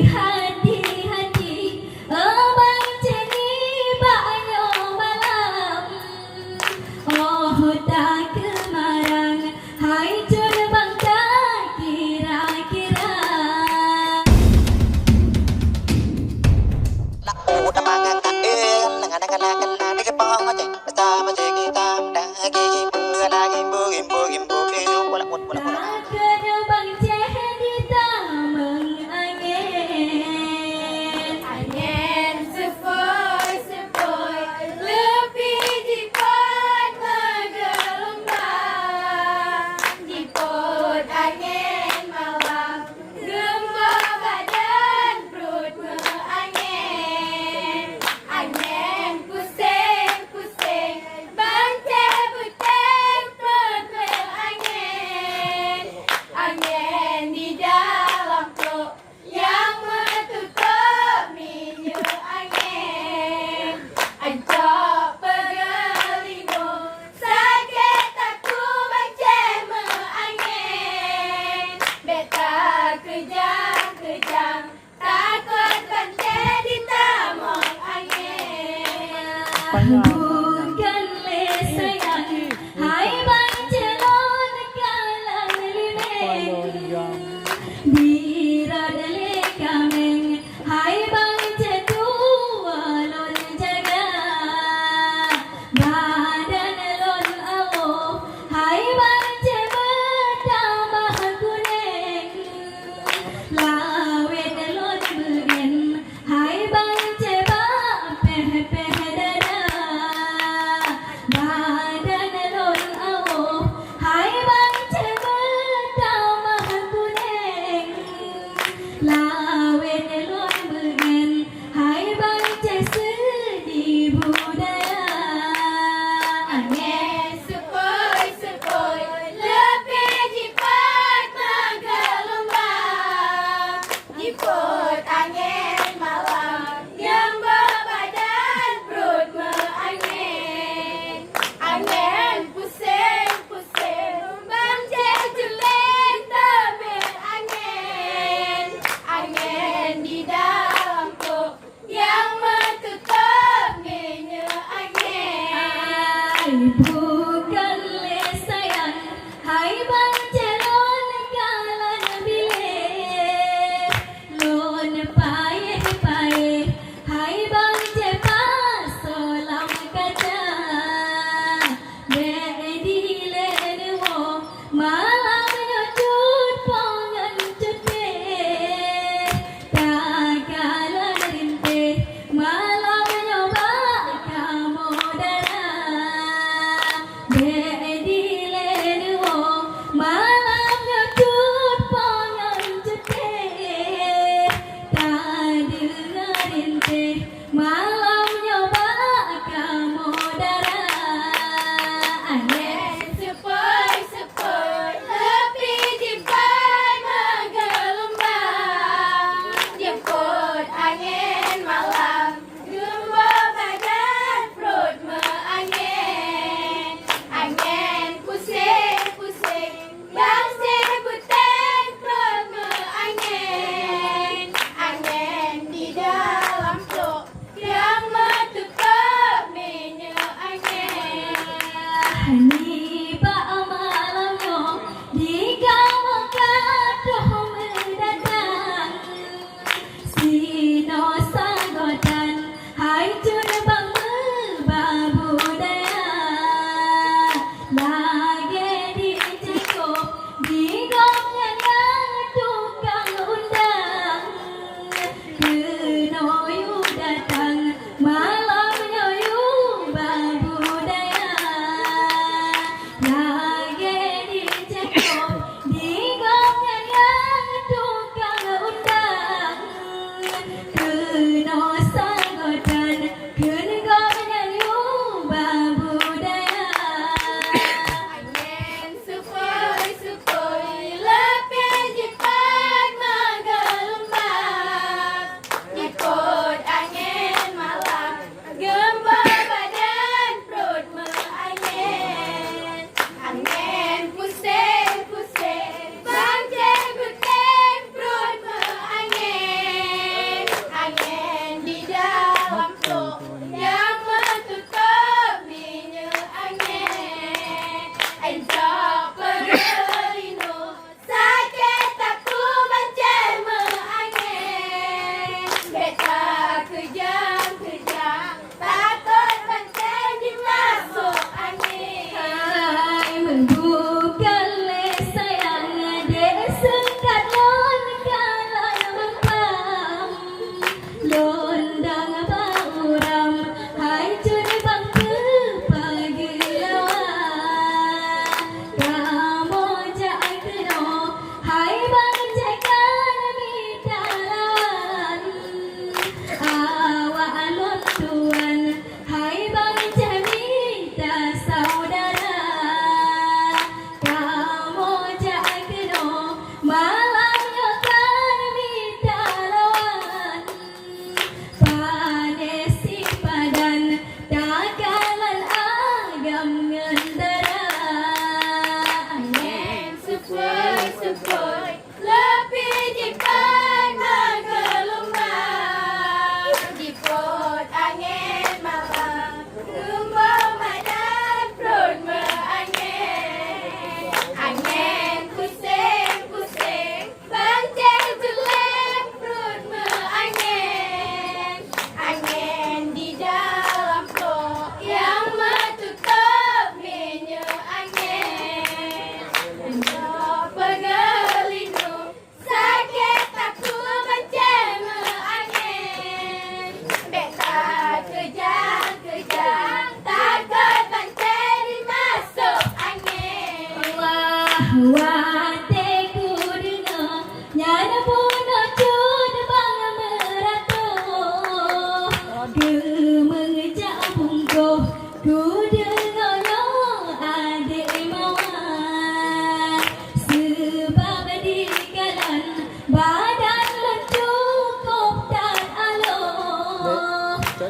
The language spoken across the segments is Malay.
hati-hati abang jadi banyo malam. Oh tak kemarang hai terbang tak kira-kira. Laku damangan kain Nangan-nangan di kepong aja Bersama kita Dagi gimbu Dagi gimbu Gimbu gimbu Gimbu Bola-bola Tak terbang di tamang angin. Angin sepoi-sepoi lebih jiput menggelombang. Jiput angin malam gembok badan perut mengangin. Angin pusing-pusing bancai-buting perut mengangin. Angin di dalam perut yang menutup minyak angin. Ajak bergelino sakit aku bancai mengangin. Beta kejang-kejang takut bancai di tamang angin. Bukan le sayang hai bang celon kalang limeng. Dirada le kameng hai bang cetua lon jaga. Badan lon awo hai bang cebetambah kuning. Lawet lon begen hai bang cebak peh-peh dada. Badan lon awo hai bang cebetambah kuning. Lawet lon begen hai bang sedih budaya. Angin sepoi-sepoi lebih jiput menggelombang. Jiput angin malam gembok badan perut mengangin. Angin pusing-pusing bancai juling tebing angin. Angin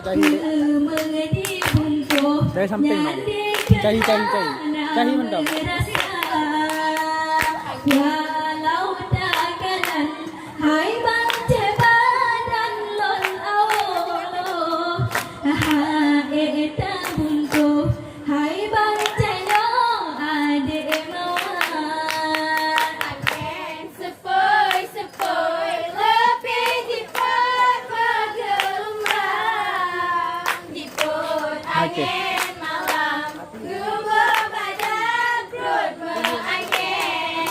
Dari samping dong. Cahi. Cahi mendong. Walau dagalan hai bang cebadan lon awolo ha eta bungo hai bang ceyo ade mawan Angin sepoi-sepoi lebih cepat bergelombang Jiput angin malam Gumbo badan perut mengangin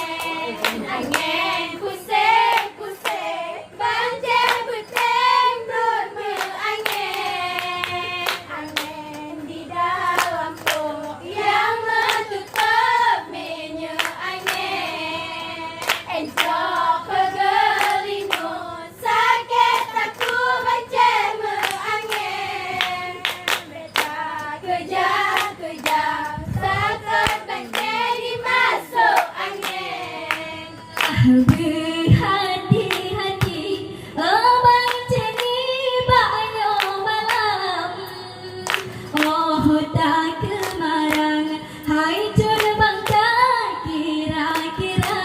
Angin pusing-pusing Banjir beteng perut mengangin Angin di dalam perut yang menutup minyak angin Encok kegelimun sakit aku banjir mengangin Beta kejang-kejang takut banjir dimasuk angin berhati-hati abang ceni banyo malam oh tak kemarang hai cun bangka kira-kira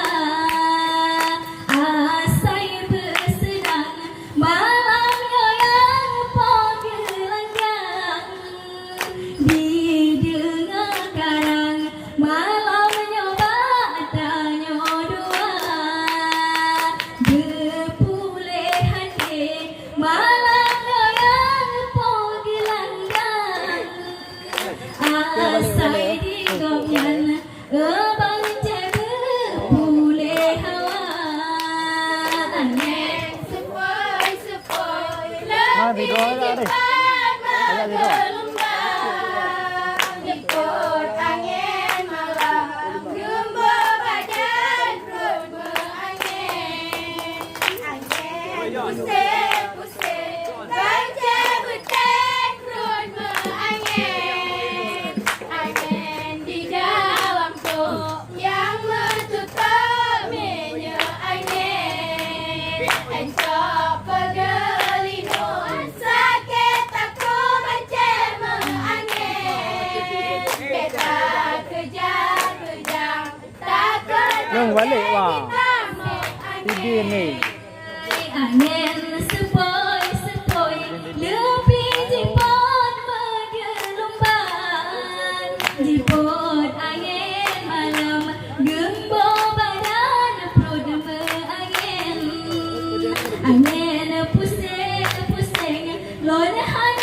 asai bersenang malamnya yang poggelanggang didengar karang malamnya batanya dua berpulih hati malamnya yang poggelanggang asai digomyan abang cebur pulih hawa angin Sepoi-sepoi tidur lebih lah, Adik. cepat Ajak tidur. bergelombang Jemput angin malam Gumbo badan perut mengangin Angin pusing-pusing Banjir beteng perut mengangin Angin di dalam perut yang menutup minyak angin Encok kegelimun sakit aku banjir mengangin Beta kejang-kejang takut Yang balik, wah. masuk Tidur angin ni. angin sepoi-sepoi lebih cepat bergelombang jiput angin malam gembo badan perut mengangin angin pusing-pusing lon han